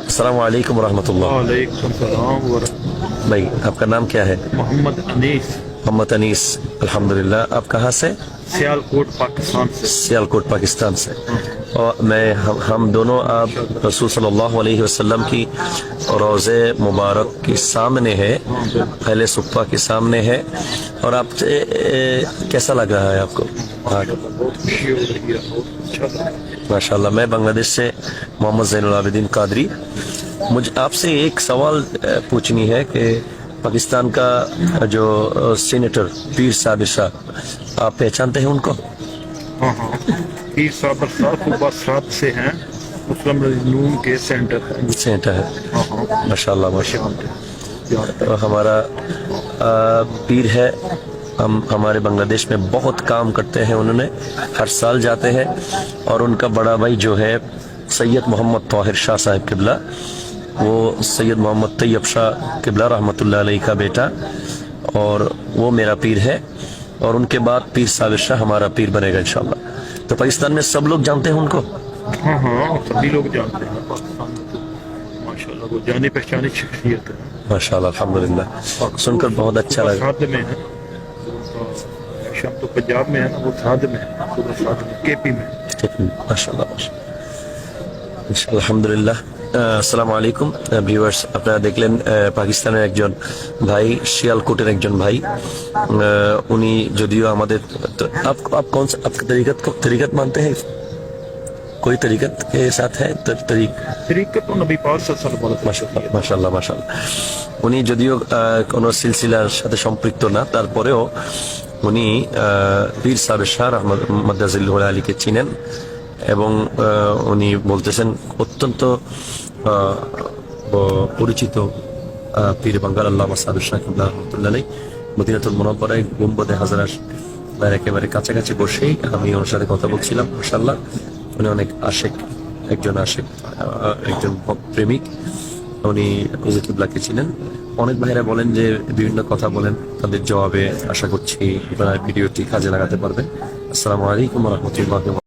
अस्सलाम वालेकुम रहमतुल्लाह। वालेकुम सलाम वरहमतुल्लाह। भाई आपका नाम क्या है? मोहम्मद अनीस, मोहम्मद अनीस। अल्हम्दुलिल्लाह। आप कहाँ से? सियालकोट पाकिस्तान से। सियालकोट पाकिस्तान से। और हम दोनों आप रसूल सल्लल्लाहु अलैहि वसल्लम की रोज़े मुबारक के सामने है, पहले सुफ़ा के सामने है। और आप कैसा लग रहा है आपको? बहुत खुशी हो रही है, बहुत अच्छा लग रहा है। माशाल्लाह। मैं बांग्लादेश से मोहम्मद ज़ैनुल आबिदीन कादरी। मुझे आपसे एक सवाल पूछनी है कि पाकिस्तान का जो सीनेटर पीर साबिर साहब, आप पहचानते हैं उनको? हाँ हाँ, पीर साबिर साहब सुबह 7 से हैं, मुस्लिम नून के सेंटर है। सेंटर है। हाँ हाँ, माशाल्लाह माशाल्लाह। जानते तो हमारा पीर है। हमारे बांग्लादेश में बहुत काम करते हैं उन्होंने, हर साल जाते हैं। और उनका बड़ा भाई जो है सैयद मोहम्मद ताहिर शाह साहब किबला, वो सैयद मोहम्मद तैयब शाह किबला रहमतुल्लाह अलैह का बेटा, और वो मेरा पीर है। और उनके बाद पीर साबिर शाह हमारा पीर बनेगा इंशाल्लाह। तो पाकिस्तान में सब लोग जानते हैं उनको? हाँ हाँ, सभी लोग जानते हैं पाकिस्तान में। तो माशाल्लाह वो जानी पहचानी शख्सियत है। माशाल्लाह अल्हम्दुलिल्लाह। सुनकर बहुत अच्छा लगा। साथ में है, शम तो पंजाब में है ना, वो साथ में है, सुबह साथ में केपी में। মাশাআল্লাহ আলহামদুলিল্লাহ। আসসালামু আলাইকুম ভিউয়ার্স, আপনারা দেখলেন পাকিস্তানের একজন ভাই, শিয়ালকোটের একজন ভাই। উনি যদিও আমাদের आप कौन सा आपका तरीकत मानते हैं? कोई तरीकत के साथ है? तरीकत तो नबी पाक सल्लल्लाहु अलैहि वसल्लम। মাশাআল্লাহ মাশাআল্লাহ। উনি যদিও কোনো সিলসিলার সাথে সম্পৃক্ত না, তারপরেও উনি পীর সাবির শাহ মাদ্দাজিল্লাহুল আলীকে চিনেন। এবং উনি বলতেছেন অত্যন্ত পরিচিত পীর বাঙ্গাল আল্লামা সাবির শাহ কিবলা রহমাতুল্লাহ আলাইহ মদিনাতুল মুনাওয়ারায় গুম্বদে হাজরা একেবারে কাছাকাছি বসেই আমি ওনার সাথে কথা বলছিলাম। মাশাআল্লাহ, উনি অনেক আশেক, একজন প্রেমিক। উনি হুজুর কিবলাকে চিনেন। অনেক ভাইরা বলেন যে বিভিন্ন কথা বলেন, তাদের জবাবে আশা করছি আপনারা ভিডিওটি কাজে লাগাতে পারবেন। আসসালামু আলাইকুম ওয়া রাহমাতুল্লাহি।